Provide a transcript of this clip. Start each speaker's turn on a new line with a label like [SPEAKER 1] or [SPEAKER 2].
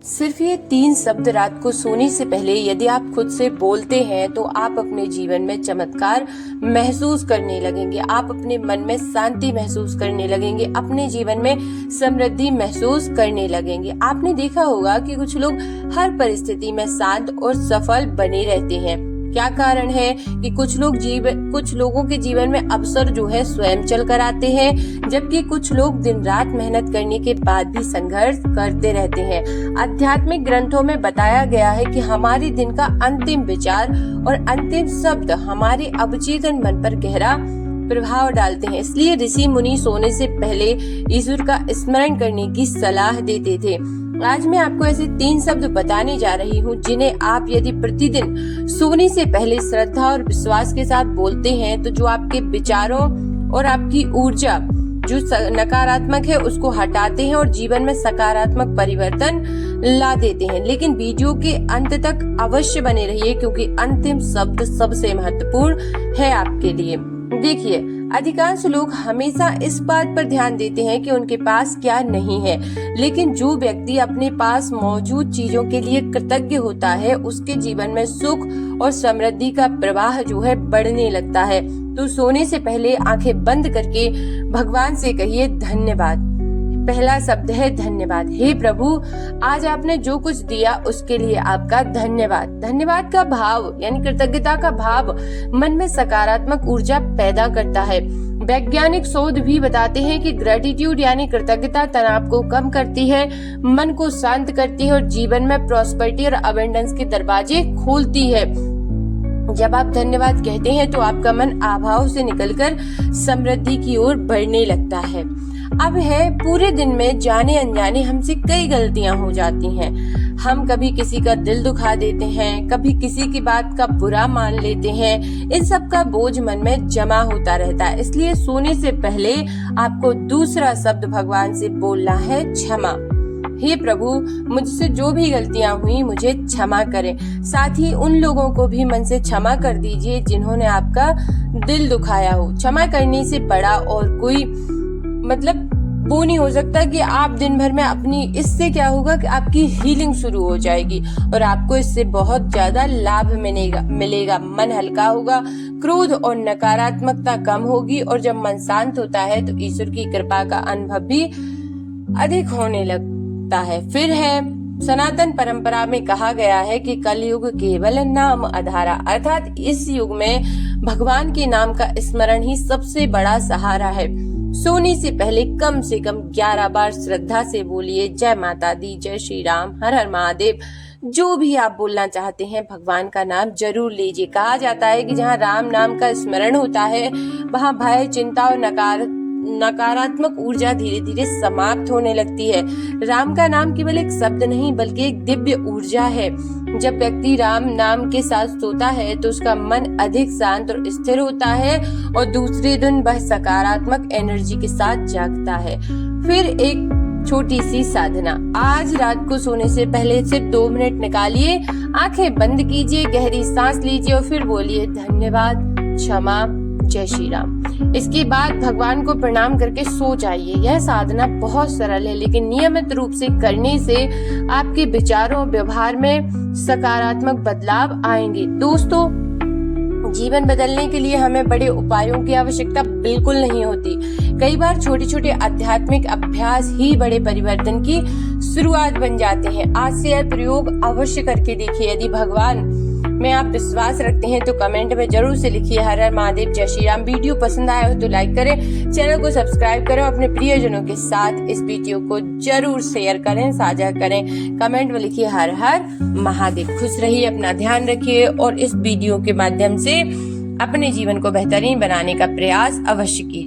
[SPEAKER 1] सिर्फ ये 3 शब्द रात को सोने से पहले यदि आप खुद से बोलते हैं तो आप अपने जीवन में चमत्कार महसूस करने लगेंगे। आप अपने मन में शांति महसूस करने लगेंगे, अपने जीवन में समृद्धि महसूस करने लगेंगे। आपने देखा होगा कि कुछ लोग हर परिस्थिति में शांत और सफल बने रहते हैं। क्या कारण है कि कुछ लोगों के जीवन में अवसर जो है स्वयं चल कर आते हैं, जबकि कुछ लोग दिन रात मेहनत करने के बाद भी संघर्ष करते रहते हैं। आध्यात्मिक ग्रंथों में बताया गया है कि हमारे दिन का अंतिम विचार और अंतिम शब्द हमारे अवचेतन मन पर गहरा प्रभाव डालते हैं। इसलिए ऋषि मुनि सोने से पहले ईश्वर का स्मरण करने की सलाह देते थे। आज मैं आपको ऐसे 3 शब्द बताने जा रही हूँ जिन्हें आप यदि प्रतिदिन सोने से पहले श्रद्धा और विश्वास के साथ बोलते हैं तो जो आपके विचारों और आपकी ऊर्जा जो नकारात्मक है उसको हटाते हैं और जीवन में सकारात्मक परिवर्तन ला देते हैं। लेकिन वीडियो के अंत तक अवश्य बने रहिए क्योंकि अंतिम शब्द सबसे महत्वपूर्ण है आपके लिए। देखिए, अधिकांश लोग हमेशा इस बात पर ध्यान देते हैं कि उनके पास क्या नहीं है, लेकिन जो व्यक्ति अपने पास मौजूद चीजों के लिए कृतज्ञ होता है उसके जीवन में सुख और समृद्धि का प्रवाह जो है बढ़ने लगता है। तो सोने से पहले आंखें बंद करके भगवान से कहिए धन्यवाद। पहला शब्द है धन्यवाद। हे प्रभु, आज आपने जो कुछ दिया उसके लिए आपका धन्यवाद। धन्यवाद का भाव यानी कृतज्ञता का भाव मन में सकारात्मक ऊर्जा पैदा करता है। वैज्ञानिक शोध भी बताते हैं कि ग्रेटिट्यूड यानी कृतज्ञता तनाव को कम करती है, मन को शांत करती है और जीवन में प्रॉस्पेरिटी और अबंडेंस के दरवाजे खोलती है। जब आप धन्यवाद कहते हैं तो आपका मन अभाव से निकलकर समृद्धि की ओर बढ़ने लगता है। अब है, पूरे दिन में जाने अनजाने हमसे कई गलतियां हो जाती हैं। हम कभी किसी का दिल दुखा देते हैं, कभी किसी की बात का बुरा मान लेते हैं। इन सब का बोझ मन में जमा होता रहता है। इसलिए सोने से पहले आपको दूसरा शब्द भगवान से बोलना है क्षमा। हे प्रभु, मुझसे जो भी गलतियां हुई मुझे क्षमा करें। साथ ही उन लोगों को भी मन से क्षमा कर दीजिए जिन्होंने आपका दिल दुखाया हो। क्षमा करने से बड़ा और कोई वो नहीं हो सकता कि आप दिन भर में इससे क्या होगा कि आपकी हीलिंग शुरू हो जाएगी और आपको इससे बहुत ज्यादा लाभ मिलेगा। मन हल्का होगा, क्रोध और नकारात्मकता कम होगी और जब मन शांत होता है तो ईश्वर की कृपा का अनुभव भी अधिक होने लगता है। फिर है, सनातन परंपरा में कहा गया है कि कलयुग केवल नाम आधारा, अर्थात इस युग में भगवान के नाम का स्मरण ही सबसे बड़ा सहारा है। सोने से पहले कम से कम 11 बार श्रद्धा से बोलिए जय माता दी, जय श्री राम, हर हर महादेव। जो भी आप बोलना चाहते हैं भगवान का नाम जरूर लीजिए। कहा जाता है कि जहाँ राम नाम का स्मरण होता है वहाँ भय, चिंता और नकारात्मक ऊर्जा धीरे धीरे समाप्त होने लगती है। राम का नाम केवल एक शब्द नहीं बल्कि एक दिव्य ऊर्जा है। जब व्यक्ति राम नाम के साथ सोता है तो उसका मन अधिक शांत और स्थिर होता है और दूसरे दिन वह सकारात्मक एनर्जी के साथ जागता है। फिर एक छोटी सी साधना, आज रात को सोने से पहले सिर्फ 2 मिनट निकालिए, आंखें बंद कीजिए, गहरी सांस लीजिए और फिर बोलिए धन्यवाद, क्षमा, जय श्री राम। इसके बाद भगवान को प्रणाम करके सो जाइए। यह साधना बहुत सरल है लेकिन नियमित रूप से करने से आपके विचारों और व्यवहार में सकारात्मक बदलाव आएंगे। दोस्तों, जीवन बदलने के लिए हमें बड़े उपायों की आवश्यकता बिल्कुल नहीं होती। कई बार छोटे छोटे आध्यात्मिक अभ्यास ही बड़े परिवर्तन की शुरुआत बन जाते हैं। आज से यह प्रयोग अवश्य करके देखिए। यदि भगवान में आप विश्वास रखते हैं तो कमेंट में जरूर से लिखिए हर हर महादेव, जय श्री राम। वीडियो पसंद आया हो तो लाइक करें, चैनल को सब्सक्राइब करें, अपने प्रियजनों के साथ इस वीडियो को जरूर शेयर करें, साझा करें। कमेंट में लिखिए हर हर महादेव। खुश रहिए, अपना ध्यान रखिए और इस वीडियो के माध्यम से अपने जीवन को बेहतरीन बनाने का प्रयास अवश्य कीजिए।